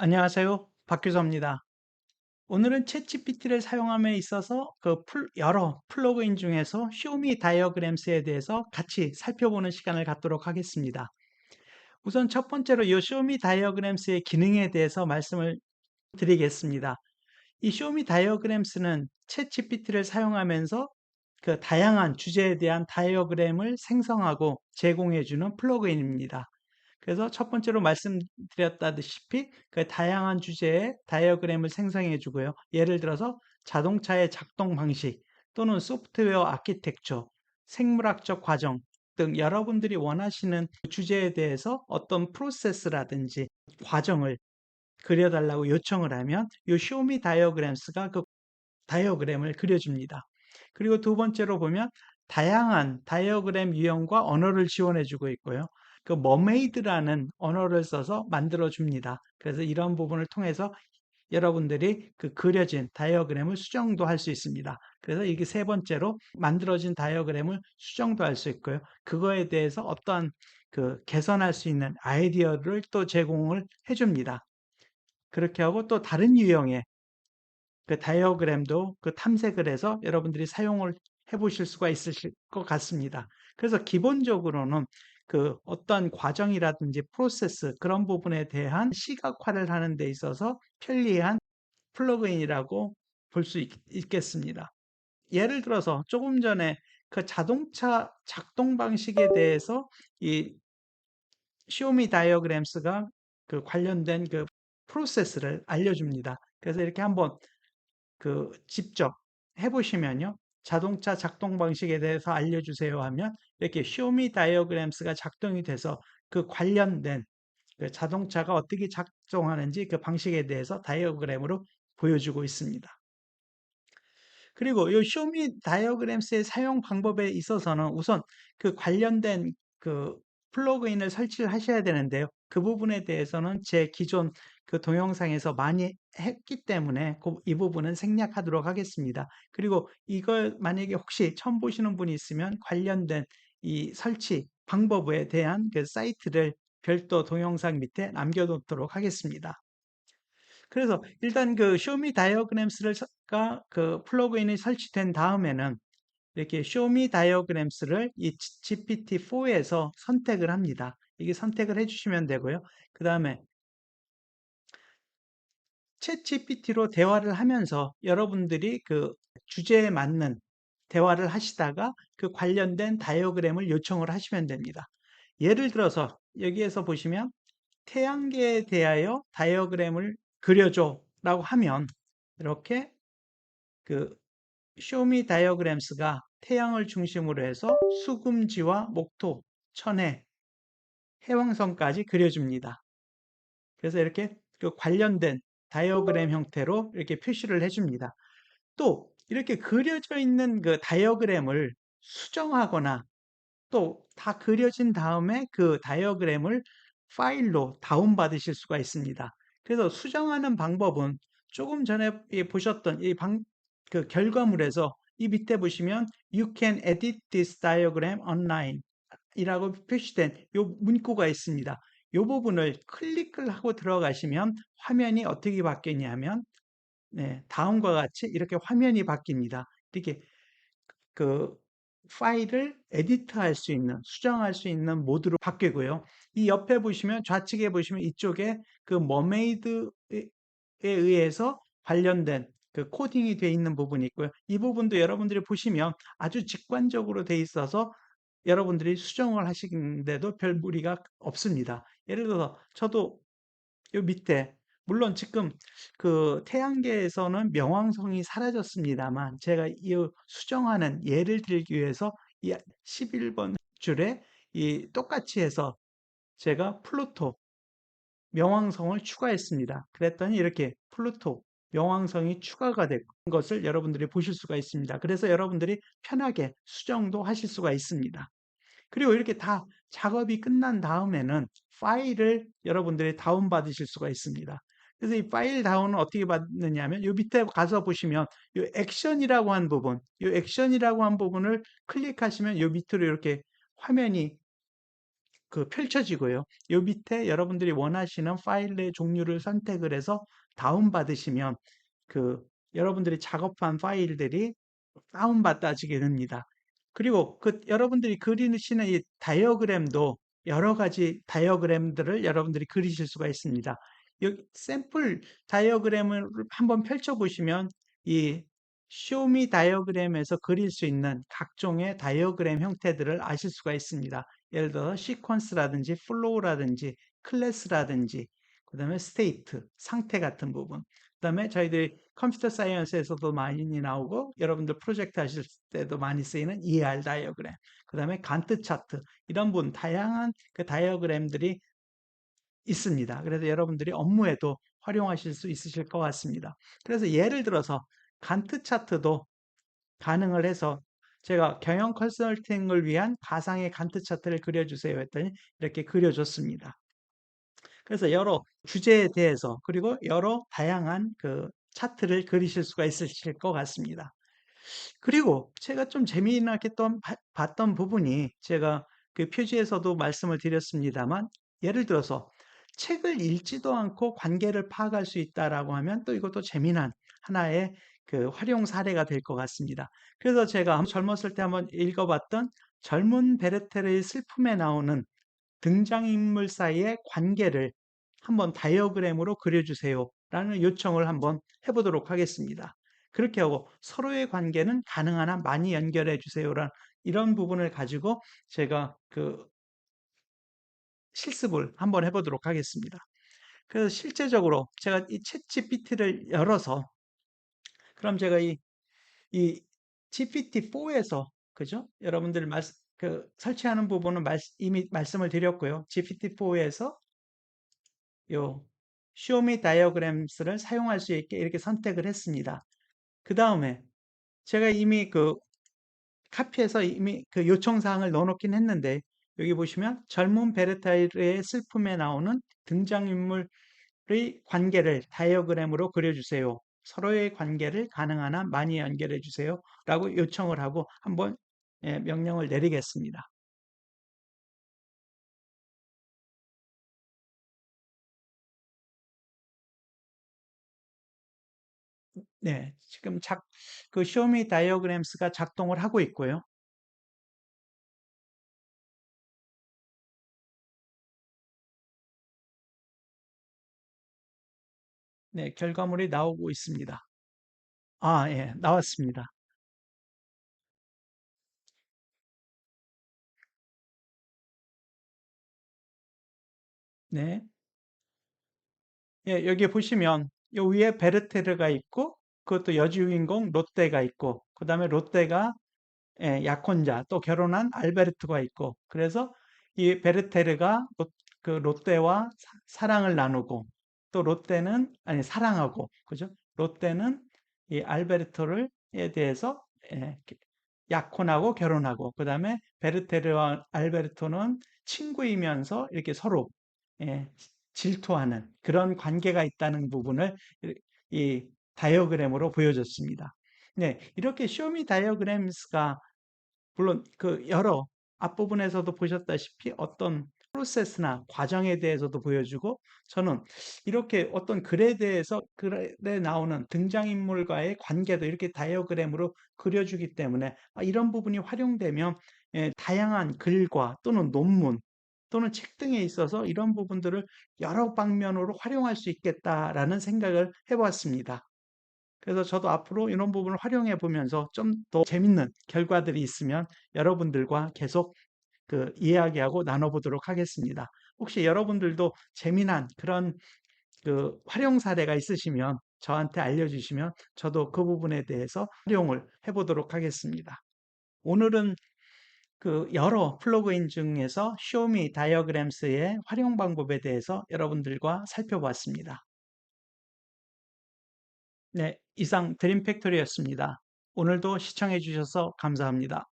안녕하세요. 박규서입니다. 오늘은 챗GPT를 사용함에 있어서 여러 플러그인 중에서 쇼미 다이어그램스에 대해서 같이 살펴보는 시간을 갖도록 하겠습니다. 우선 첫 번째로 이 쇼미 다이어그램스의 기능에 대해서 말씀을 드리겠습니다. 이 쇼미 다이어그램스는 챗GPT를 사용하면서 그 다양한 주제에 대한 다이어그램을 생성하고 제공해주는 플러그인입니다. 그래서 첫 번째로 말씀드렸다시피 그 다양한 주제의 다이어그램을 생성해 주고요. 예를 들어서 자동차의 작동 방식 또는 소프트웨어 아키텍처, 생물학적 과정 등 여러분들이 원하시는 주제에 대해서 어떤 프로세스라든지 과정을 그려달라고 요청을 하면 이 쇼미 다이어그램스가 그 다이어그램을 그려줍니다. 그리고 두 번째로 보면 다양한 다이어그램 유형과 언어를 지원해 주고 있고요. 그 머메이드라는 언어를 써서 만들어 줍니다. 그래서 이런 부분을 통해서 여러분들이 그 그려진 다이어그램을 수정도 할 수 있습니다. 그래서 이게 세 번째로 만들어진 다이어그램을 수정도 할 수 있고요. 그거에 대해서 어떠한 그 개선할 수 있는 아이디어를 또 제공을 해줍니다. 그렇게 하고 또 다른 유형의 그 다이어그램도 그 탐색을 해서 여러분들이 사용을 해 보실 수가 있으실 것 같습니다. 그래서 기본적으로는 그 어떤 과정이라든지 프로세스 그런 부분에 대한 시각화를 하는 데 있어서 편리한 플러그인이라고 볼 수 있겠습니다. 예를 들어서 조금 전에 그 자동차 작동 방식에 대해서 이 쇼미 다이어그램스가 그 관련된 그 프로세스를 알려줍니다. 그래서 이렇게 한번 직접 해 보시면요. 자동차 작동 방식에 대해서 알려주세요 하면 이렇게 쇼미 다이어그램스가 작동이 돼서 그 관련된 그 자동차가 어떻게 작동하는지 그 방식에 대해서 다이어그램으로 보여주고 있습니다. 그리고 이 쇼미 다이어그램스의 사용 방법에 있어서는 우선 그 관련된 그 플러그인을 설치를 하셔야 되는데요. 그 부분에 대해서는 제 기존 그 동영상에서 많이 했기 때문에 이 부분은 생략하도록 하겠습니다. 그리고 이걸 만약에 혹시 처음 보시는 분이 있으면 관련된 이 설치 방법에 대한 그 사이트를 별도 동영상 밑에 남겨놓도록 하겠습니다. 그래서 일단 그 쇼미 다이어그램스가 그 플러그인이 설치된 다음에는 이렇게 쇼미 다이어그램스를 이 GPT-4에서 선택을 합니다. 이게 선택을 해주시면 되고요. 그 다음에 챗 GPT로 대화를 하면서 여러분들이 그 주제에 맞는 대화를 하시다가 그 관련된 다이어그램을 요청을 하시면 됩니다. 예를 들어서 여기에서 보시면 태양계에 대하여 다이어그램을 그려줘 라고 하면 이렇게 그 쇼미 다이어그램스가 태양을 중심으로 해서 수금지와 목토, 천해, 해왕성까지 그려줍니다. 그래서 이렇게 그 관련된 다이어그램 형태로 이렇게 표시를 해줍니다. 또 이렇게 그려져 있는 그 다이어그램을 수정하거나 또 다 그려진 다음에 그 다이어그램을 파일로 다운받으실 수가 있습니다. 그래서 수정하는 방법은 조금 전에 보셨던 그 결과물에서 이 밑에 보시면 You can edit this diagram online 이라고 표시된 이 문구가 있습니다. 이 부분을 클릭을 하고 들어가시면 화면이 어떻게 바뀌냐면 네, 다음과 같이 이렇게 화면이 바뀝니다. 이렇게 그 파일을 에디트할 수 있는, 수정할 수 있는 모드로 바뀌고요. 이 옆에 보시면 좌측에 보시면 이쪽에 그 머메이드에 의해서 관련된 그 코딩이 되어 있는 부분이 있고요. 이 부분도 여러분들이 보시면 아주 직관적으로 되어 있어서 여러분들이 수정을 하시는데도 별 무리가 없습니다. 예를 들어서 저도 요 밑에 물론 지금 그 태양계에서는 명왕성이 사라졌습니다만 제가 이 수정하는 예를 들기 위해서 이 11번 줄에 이 똑같이 해서 제가 플루토 명왕성을 추가했습니다. 그랬더니 이렇게 플루토 명왕성이 추가가 된 것을 여러분들이 보실 수가 있습니다. 그래서 여러분들이 편하게 수정도 하실 수가 있습니다. 그리고 이렇게 다 작업이 끝난 다음에는 파일을 여러분들이 다운받으실 수가 있습니다. 그래서 이 파일 다운은 어떻게 받느냐면 요 밑에 가서 보시면 요 액션이라고 한 부분, 요 액션이라고 한 부분을 클릭하시면 요 밑으로 이렇게 화면이 펼쳐지고요. 요 밑에 여러분들이 원하시는 파일의 종류를 선택을 해서 다운받으시면 그 여러분들이 작업한 파일들이 다운받아지게 됩니다. 그리고 여러분들이 그리시는 이 다이어그램도 여러 가지 다이어그램들을 여러분들이 그리실 수가 있습니다. 여기 샘플 다이어그램을 한번 펼쳐보시면 이 쇼미 다이어그램에서 그릴 수 있는 각종의 다이어그램 형태들을 아실 수가 있습니다. 예를 들어 시퀀스라든지 플로우라든지 클래스라든지 그 다음에 스테이트, 상태 같은 부분. 그다음에 저희들이 컴퓨터 사이언스에서도 많이 나오고 여러분들 프로젝트 하실 때도 많이 쓰이는 ER 다이어그램, 그다음에 간트 차트 이런 다양한 그 다이어그램들이 있습니다. 그래서 여러분들이 업무에도 활용하실 수 있으실 것 같습니다. 그래서 예를 들어서 간트 차트도 가능을 해서 제가 경영 컨설팅을 위한 가상의 간트 차트를 그려주세요 했더니 이렇게 그려줬습니다. 그래서 여러 주제에 대해서 그리고 여러 다양한 그 차트를 그리실 수가 있으실 것 같습니다. 그리고 제가 좀 재미나게 또 봤던 부분이 제가 그 표지에서도 말씀을 드렸습니다만 예를 들어서 책을 읽지도 않고 관계를 파악할 수 있다라고 하면 또 이것도 재미난 하나의 그 활용 사례가 될 것 같습니다. 그래서 제가 젊었을 때 한번 읽어봤던 젊은 베르테르의 슬픔에 나오는 등장인물 사이의 관계를 한번 다이어그램으로 그려주세요 라는 요청을 한번 해보도록 하겠습니다. 그렇게 하고 서로의 관계는 가능한 한 많이 연결해 주세요라는 이런 부분을 가지고 제가 그 실습을 한번 해보도록 하겠습니다. 그래서 실제적으로 제가 이 챗 GPT를 열어서 그럼 제가 이 GPT-4에서 그죠? 여러분들 설치하는 부분은 이미 말씀을 드렸고요. GPT-4에서 요 쇼미 다이어그램스를 사용할 수 있게 이렇게 선택을 했습니다. 그 다음에 제가 이미 카피해서 이미 그 요청사항을 넣어놓긴 했는데 여기 보시면 젊은 베르타르의 슬픔에 나오는 등장인물의 관계를 다이어그램으로 그려주세요. 서로의 관계를 가능한 한 많이 연결해 주세요. 라고 요청을 하고 한번 명령을 내리겠습니다. 네, 지금 그 쇼미 다이어그램스가 작동을 하고 있고요. 네, 결과물이 나오고 있습니다. 아, 예, 나왔습니다. 네. 예, 여기 보시면 요 위에 베르테르가 있고 그것도 여주인공 롯데가 있고 그다음에 롯데가 약혼자 또 결혼한 알베르토가 있고 그래서 이 베르테르가 그 롯데와 사랑을 나누고 또 롯데는 아니 사랑하고 그죠? 롯데는 이 알베르토를 에 대해서 약혼하고 결혼하고 그다음에 베르테르와 알베르토는 친구이면서 이렇게 서로 예, 질투하는 그런 관계가 있다는 부분을 이 다이어그램으로 보여줬습니다. 네, 이렇게 쇼미 다이어그램스가 물론 그 여러 앞부분에서도 보셨다시피 어떤 프로세스나 과정에 대해서도 보여주고 저는 이렇게 어떤 글에 대해서 글에 나오는 등장인물과의 관계도 이렇게 다이어그램으로 그려주기 때문에 이런 부분이 활용되면 다양한 글과 또는 논문 또는 책 등에 있어서 이런 부분들을 여러 방면으로 활용할 수 있겠다라는 생각을 해보았습니다. 그래서 저도 앞으로 이런 부분을 활용해 보면서 좀 더 재밌는 결과들이 있으면 여러분들과 계속 그 이야기하고 나눠보도록 하겠습니다. 혹시 여러분들도 재미난 그런 그 활용 사례가 있으시면 저한테 알려주시면 저도 그 부분에 대해서 활용을 해보도록 하겠습니다. 오늘은 그 여러 플러그인 중에서 쇼미 다이어그램스의 활용 방법에 대해서 여러분들과 살펴봤습니다. 네, 이상 드림 팩토리였습니다. 오늘도 시청해 주셔서 감사합니다.